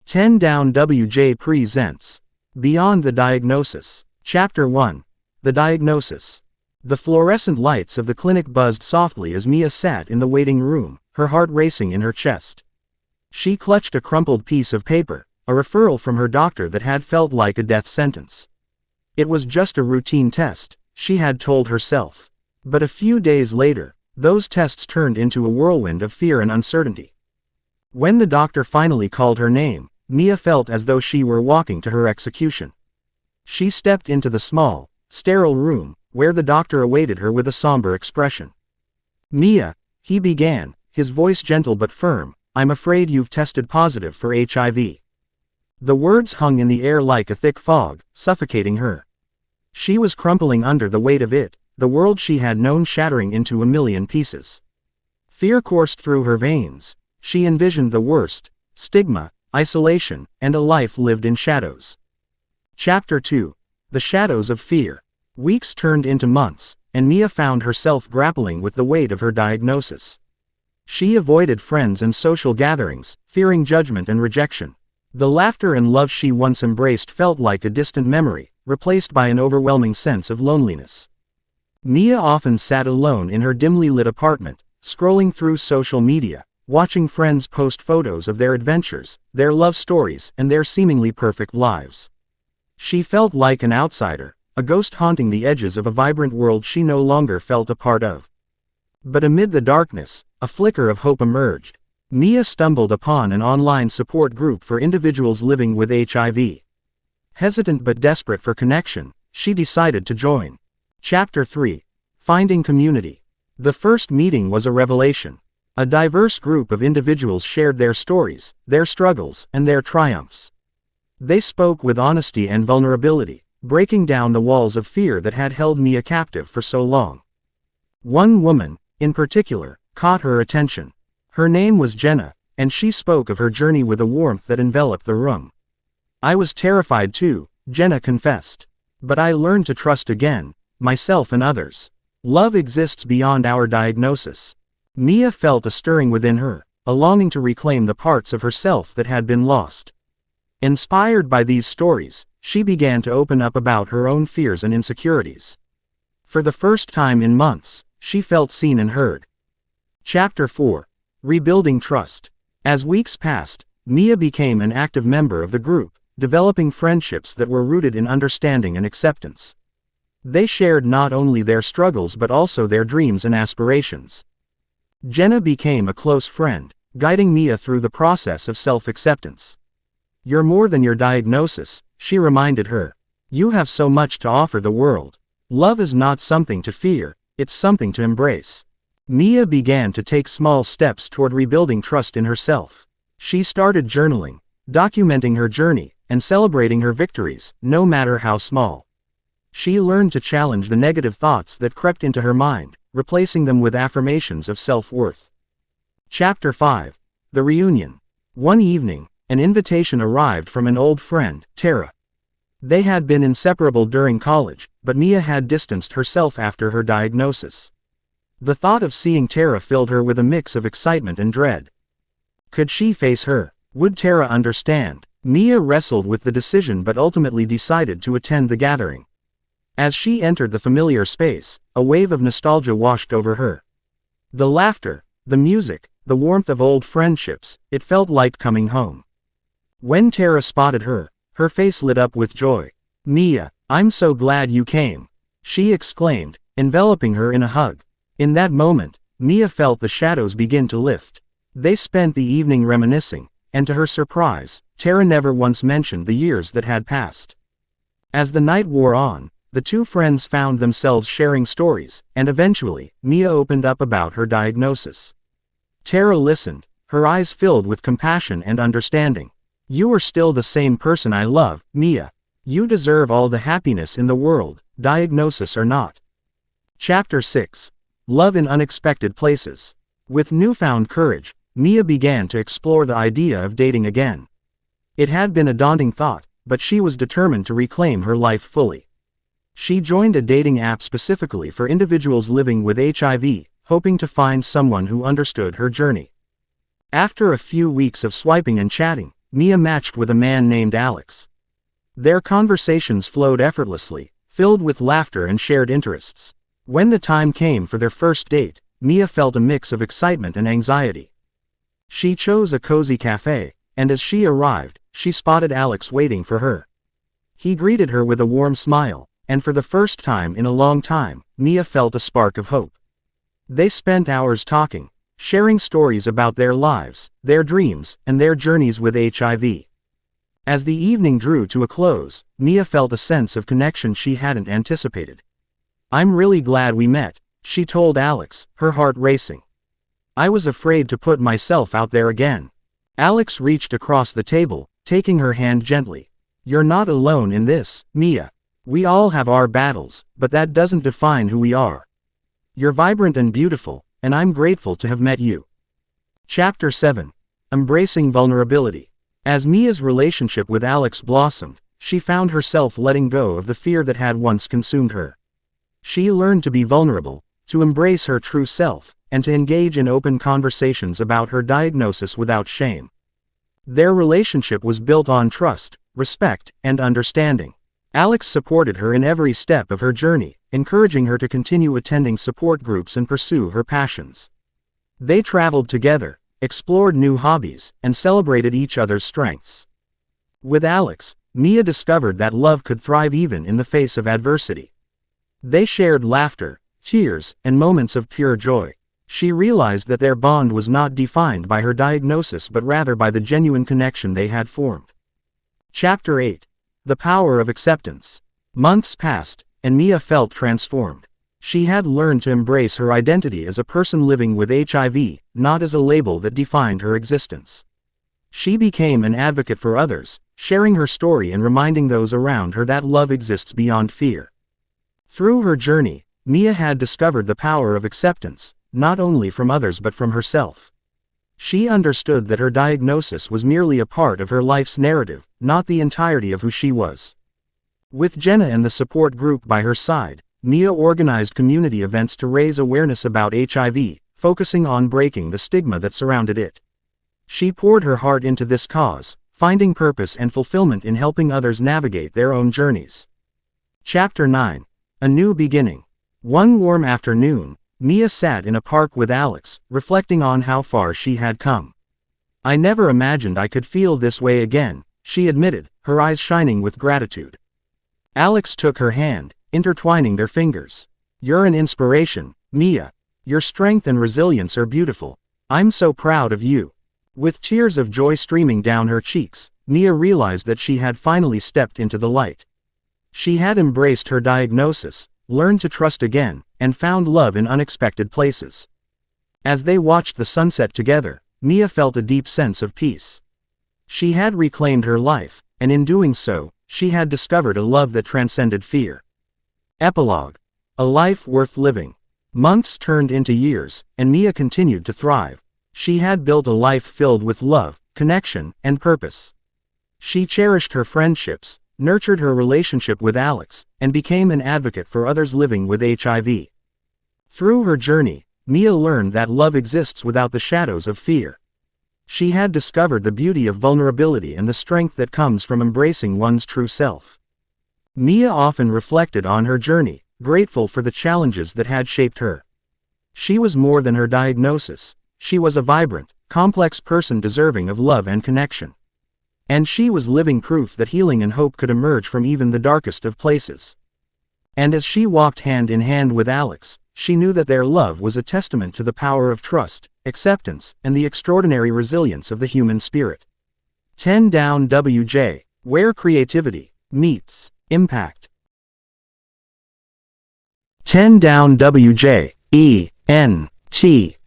10 Down WJ presents Beyond the Diagnosis. Chapter 1. The Diagnosis. The fluorescent lights of the clinic buzzed softly as Mia sat in the waiting room, her heart racing in her chest. She clutched a crumpled piece of paper, a referral from her doctor that had felt like a death sentence. It was just a routine test, she had told herself. But a few days later, those tests turned into a whirlwind of fear and uncertainty. When the doctor finally called her name, Mia felt as though she were walking to her execution. She stepped into the small, sterile room, where the doctor awaited her with a somber expression. "Mia," he began, his voice gentle but firm, "I'm afraid you've tested positive for HIV." The words hung in the air like a thick fog, suffocating her. She was crumpling under the weight of it, the world she had known shattering into a million pieces. Fear coursed through her veins. She envisioned the worst: stigma, isolation, and a life lived in shadows. Chapter 2. The Shadows of Fear. Weeks turned into months, and Mia found herself grappling with the weight of her diagnosis. She avoided friends and social gatherings, fearing judgment and rejection. The laughter and love she once embraced felt like a distant memory, replaced by an overwhelming sense of loneliness. Mia often sat alone in her dimly lit apartment, scrolling through social media, watching friends post photos of their adventures, their love stories, and their seemingly perfect lives. She felt like an outsider, a ghost haunting the edges of a vibrant world she no longer felt a part of. But amid the darkness, a flicker of hope emerged. Mia stumbled upon an online support group for individuals living with HIV. Hesitant but desperate for connection, she decided to join. Chapter 3. Finding Community. The first meeting was a revelation. A diverse group of individuals shared their stories, their struggles, and their triumphs. They spoke with honesty and vulnerability, breaking down the walls of fear that had held Mia captive for so long. One woman, in particular, caught her attention. Her name was Jenna, and she spoke of her journey with a warmth that enveloped the room. "I was terrified too," Jenna confessed. "But I learned to trust again, myself and others. Love exists beyond our diagnosis." Mia felt a stirring within her, a longing to reclaim the parts of herself that had been lost. Inspired by these stories, she began to open up about her own fears and insecurities. For the first time in months, she felt seen and heard. Chapter 4. Rebuilding Trust. As weeks passed, Mia became an active member of the group, developing friendships that were rooted in understanding and acceptance. They shared not only their struggles but also their dreams and aspirations. Jenna became a close friend, guiding Mia through the process of self-acceptance. "You're more than your diagnosis," she reminded her. "You have so much to offer the world. Love is not something to fear, it's something to embrace." Mia began to take small steps toward rebuilding trust in herself. She started journaling, documenting her journey, and celebrating her victories, no matter how small. She learned to challenge the negative thoughts that crept into her mind, replacing them with affirmations of self-worth. Chapter 5. The Reunion. One evening, an invitation arrived from an old friend, Tara. They had been inseparable during college, but Mia had distanced herself after her diagnosis. The thought of seeing Tara filled her with a mix of excitement and dread. Could she face her? Would Tara understand? Mia wrestled with the decision but ultimately decided to attend the gathering. As she entered the familiar space, a wave of nostalgia washed over her. The laughter, the music, the warmth of old friendships, it felt like coming home. When Tara spotted her, her face lit up with joy. "Mia, I'm so glad you came," she exclaimed, enveloping her in a hug. In that moment, Mia felt the shadows begin to lift. They spent the evening reminiscing, and to her surprise, Tara never once mentioned the years that had passed. As the night wore on, the two friends found themselves sharing stories, and eventually, Mia opened up about her diagnosis. Tara listened, her eyes filled with compassion and understanding. "You are still the same person I love, Mia. You deserve all the happiness in the world, diagnosis or not." Chapter 6. Love in Unexpected Places. With newfound courage, Mia began to explore the idea of dating again. It had been a daunting thought, but she was determined to reclaim her life fully. She joined a dating app specifically for individuals living with HIV, hoping to find someone who understood her journey. After a few weeks of swiping and chatting, Mia matched with a man named Alex. Their conversations flowed effortlessly, filled with laughter and shared interests. When the time came for their first date, Mia felt a mix of excitement and anxiety. She chose a cozy cafe, and as she arrived, she spotted Alex waiting for her. He greeted her with a warm smile, and for the first time in a long time, Mia felt a spark of hope. They spent hours talking, sharing stories about their lives, their dreams, and their journeys with HIV. As the evening drew to a close, Mia felt a sense of connection she hadn't anticipated. "I'm really glad we met," she told Alex, her heart racing. "I was afraid to put myself out there again." Alex reached across the table, taking her hand gently. "You're not alone in this, Mia. We all have our battles, but that doesn't define who we are. You're vibrant and beautiful, and I'm grateful to have met you." Chapter 7. Embracing Vulnerability. As Mia's relationship with Alex blossomed, she found herself letting go of the fear that had once consumed her. She learned to be vulnerable, to embrace her true self, and to engage in open conversations about her diagnosis without shame. Their relationship was built on trust, respect, and understanding. Alex supported her in every step of her journey, encouraging her to continue attending support groups and pursue her passions. They traveled together, explored new hobbies, and celebrated each other's strengths. With Alex, Mia discovered that love could thrive even in the face of adversity. They shared laughter, tears, and moments of pure joy. She realized that their bond was not defined by her diagnosis but rather by the genuine connection they had formed. Chapter 8. The Power of Acceptance. Months passed, and Mia felt transformed. She had learned to embrace her identity as a person living with HIV, not as a label that defined her existence. She became an advocate for others, sharing her story and reminding those around her that love exists beyond fear. Through her journey, Mia had discovered the power of acceptance, not only from others but from herself. She understood that her diagnosis was merely a part of her life's narrative, not the entirety of who she was. With Jenna and the support group by her side, Mia organized community events to raise awareness about HIV, focusing on breaking the stigma that surrounded it. She poured her heart into this cause, finding purpose and fulfillment in helping others navigate their own journeys. Chapter 9. A New Beginning. One warm afternoon, Mia sat in a park with Alex, reflecting on how far she had come. "I never imagined I could feel this way again," she admitted, her eyes shining with gratitude. Alex took her hand, intertwining their fingers. "You're an inspiration, Mia. Your strength and resilience are beautiful. I'm so proud of you." With tears of joy streaming down her cheeks, Mia realized that she had finally stepped into the light. She had embraced her diagnosis, learned to trust again, and found love in unexpected places. As they watched the sunset together, Mia felt a deep sense of peace. She had reclaimed her life, and in doing so, she had discovered a love that transcended fear. Epilogue. A life worth living. Months turned into years, and Mia continued to thrive. She had built a life filled with love, connection, and purpose. She cherished her friendships, nurtured her relationship with Alex, and became an advocate for others living with HIV. Through her journey, Mia learned that love exists without the shadows of fear. She had discovered the beauty of vulnerability and the strength that comes from embracing one's true self. Mia often reflected on her journey, grateful for the challenges that had shaped her. She was more than her diagnosis. She was a vibrant, complex person deserving of love and connection. And she was living proof that healing and hope could emerge from even the darkest of places. And as she walked hand in hand with Alex, she knew that their love was a testament to the power of trust, acceptance, and the extraordinary resilience of the human spirit. 10 Down WJ, where creativity meets impact. 10 Down WJ, ENT